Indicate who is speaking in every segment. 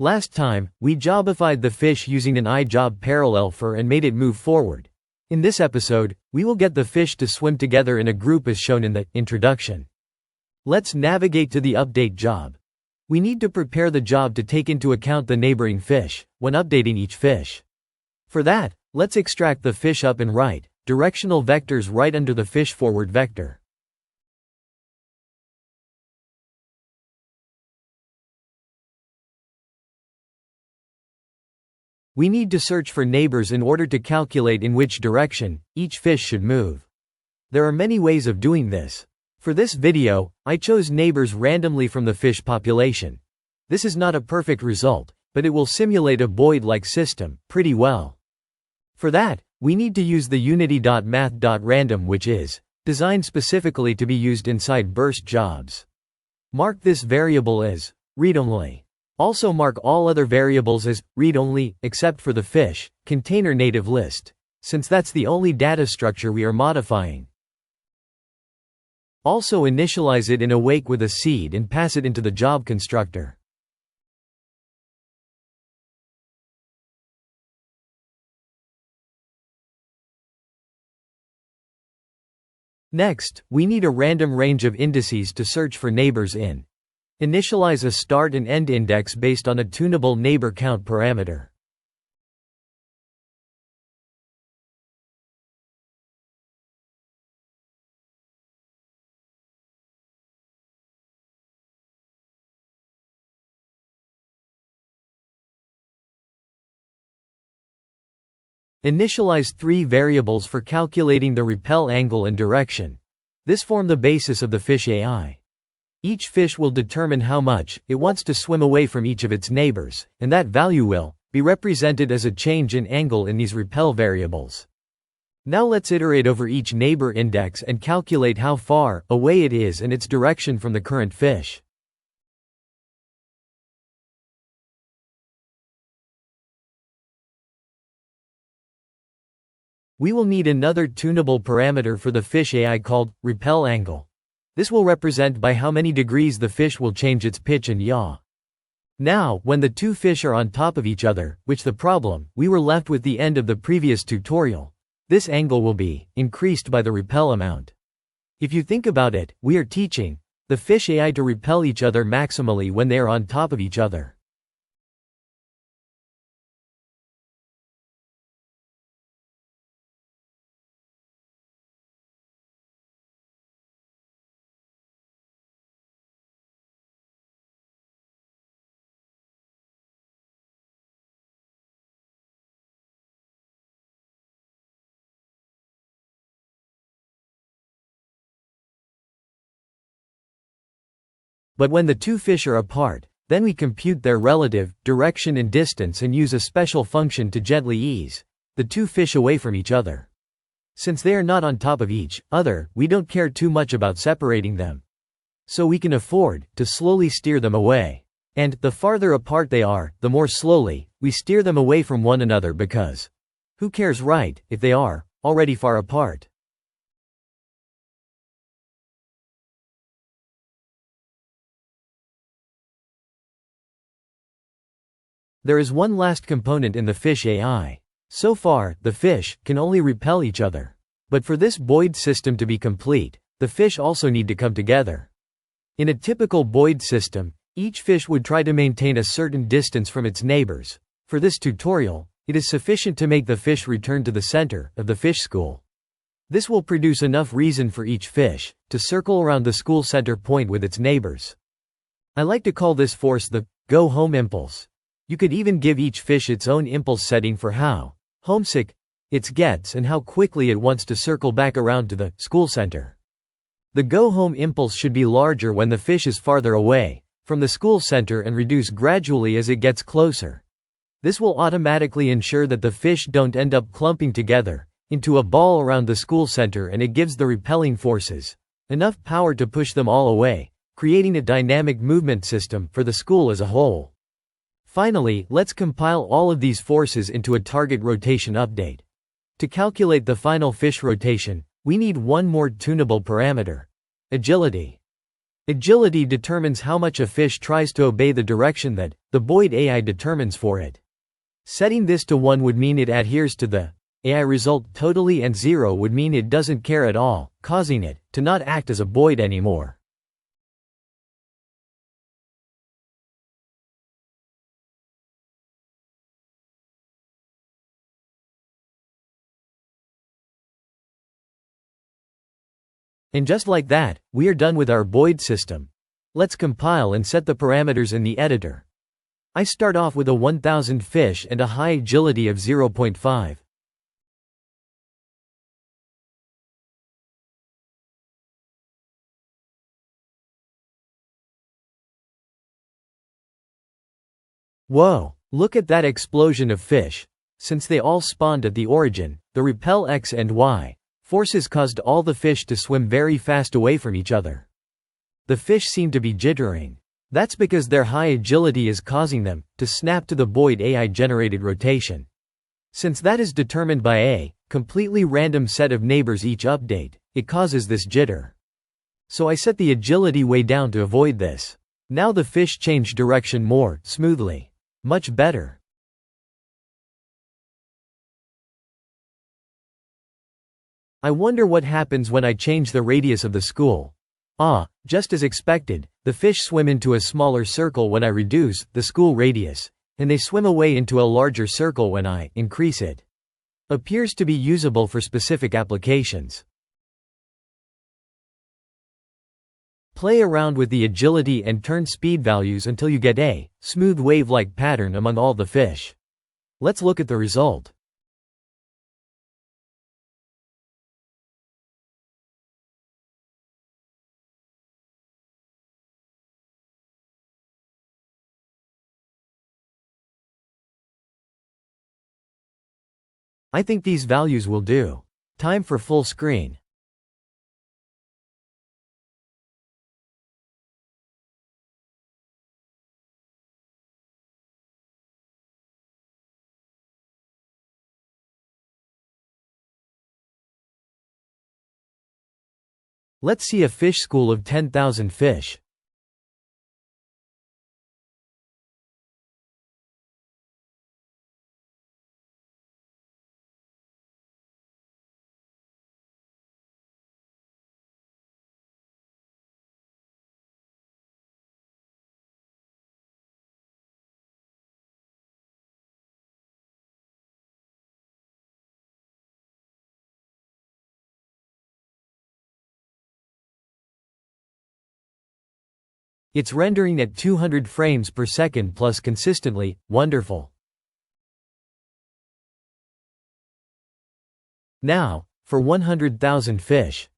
Speaker 1: Last time, we jobified the fish using an I-job parallel for and made it move forward. In this episode, we will get the fish to swim together in a group as shown in the introduction. Let's navigate to the update job. We need to prepare the job to take into account the neighboring fish when updating each fish. For that, let's extract the fish up and right directional vectors right under the fish forward vector. We need to search for neighbors in order to calculate in which direction each fish should move. There are many ways of doing this. For this video, I chose neighbors randomly from the fish population. This is not a perfect result, but it will simulate a boid-like system pretty well. For that, we need to use the unity.math.random, which is designed specifically to be used inside burst jobs. Mark this variable as read-only. Also mark all other variables as read-only, except for the fish container native list, since that's the only data structure we are modifying. Also initialize it in awake with a seed and pass it into the job constructor. Next, we need a random range of indices to search for neighbors in. Initialize a start and end index based on a tunable neighbor count parameter. Initialize 3 variables for calculating the repel angle and direction. This form the basis of the fish AI. Each fish will determine how much it wants to swim away from each of its neighbors, and that value will be represented as a change in angle in these repel variables. Now let's iterate over each neighbor index and calculate how far away it is and its direction from the current fish. We will need another tunable parameter for the fish AI called repel angle. This will represent by how many degrees the fish will change its pitch and yaw. Now, when the two fish are on top of each other, which the problem we were left with the end of the previous tutorial, this angle will be increased by the repel amount. If you think about it, we are teaching the fish AI to repel each other maximally when they are on top of each other. But when the two fish are apart, then we compute their relative direction and distance and use a special function to gently ease the two fish away from each other. Since they are not on top of each other, we don't care too much about separating them. So we can afford to slowly steer them away. And the farther apart they are, the more slowly we steer them away from one another, because who cares, right, if they are already far apart? There is one last component in the fish AI. So far, the fish can only repel each other. But for this boid system to be complete, the fish also need to come together. In a typical boid system, each fish would try to maintain a certain distance from its neighbors. For this tutorial, it is sufficient to make the fish return to the center of the fish school. This will produce enough reason for each fish to circle around the school center point with its neighbors. I like to call this force the go home impulse. You could even give each fish its own impulse setting for how homesick it gets and how quickly it wants to circle back around to the school center. The go home impulse should be larger when the fish is farther away from the school center and reduce gradually as it gets closer. This will automatically ensure that the fish don't end up clumping together into a ball around the school center, and it gives the repelling forces enough power to push them all away, creating a dynamic movement system for the school as a whole. Finally, let's compile all of these forces into a target rotation update. To calculate the final fish rotation, we need one more tunable parameter: agility. Agility determines how much a fish tries to obey the direction that the boid AI determines for it. Setting this to 1 would mean it adheres to the AI result totally, and 0 would mean it doesn't care at all, causing it to not act as a boid anymore. And just like that, we are done with our boid system. Let's compile and set the parameters in the editor. I start off with a 1000 fish and a high agility of 0.5. Whoa, look at that explosion of fish. Since they all spawned at the origin, the repel X and Y forces caused all the fish to swim very fast away from each other. The fish seem to be jittering. That's because their high agility is causing them to snap to the boid AI generated rotation. Since that is determined by a completely random set of neighbors each update, it causes this jitter. So I set the agility way down to avoid this. Now the fish change direction more smoothly. Much better. I wonder what happens when I change the radius of the school. Just as expected, the fish swim into a smaller circle when I reduce the school radius, and they swim away into a larger circle when I increase it. Appears to be usable for specific applications. Play around with the agility and turn speed values until you get a smooth wave-like pattern among all the fish. Let's look at the result. I think these values will do. Time for full screen. Let's see a fish school of 10,000 fish. It's rendering at 200 frames per second plus consistently. Wonderful. Now, for 100,000 fish.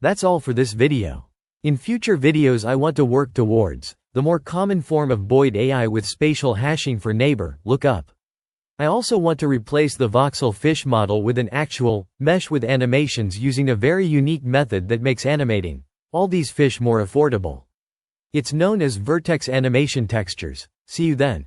Speaker 1: That's all for this video. In future videos I want to work towards the more common form of boid AI with spatial hashing for neighbor lookup. I also want to replace the voxel fish model with an actual mesh with animations using a very unique method that makes animating all these fish more affordable. It's known as vertex animation textures. See you then.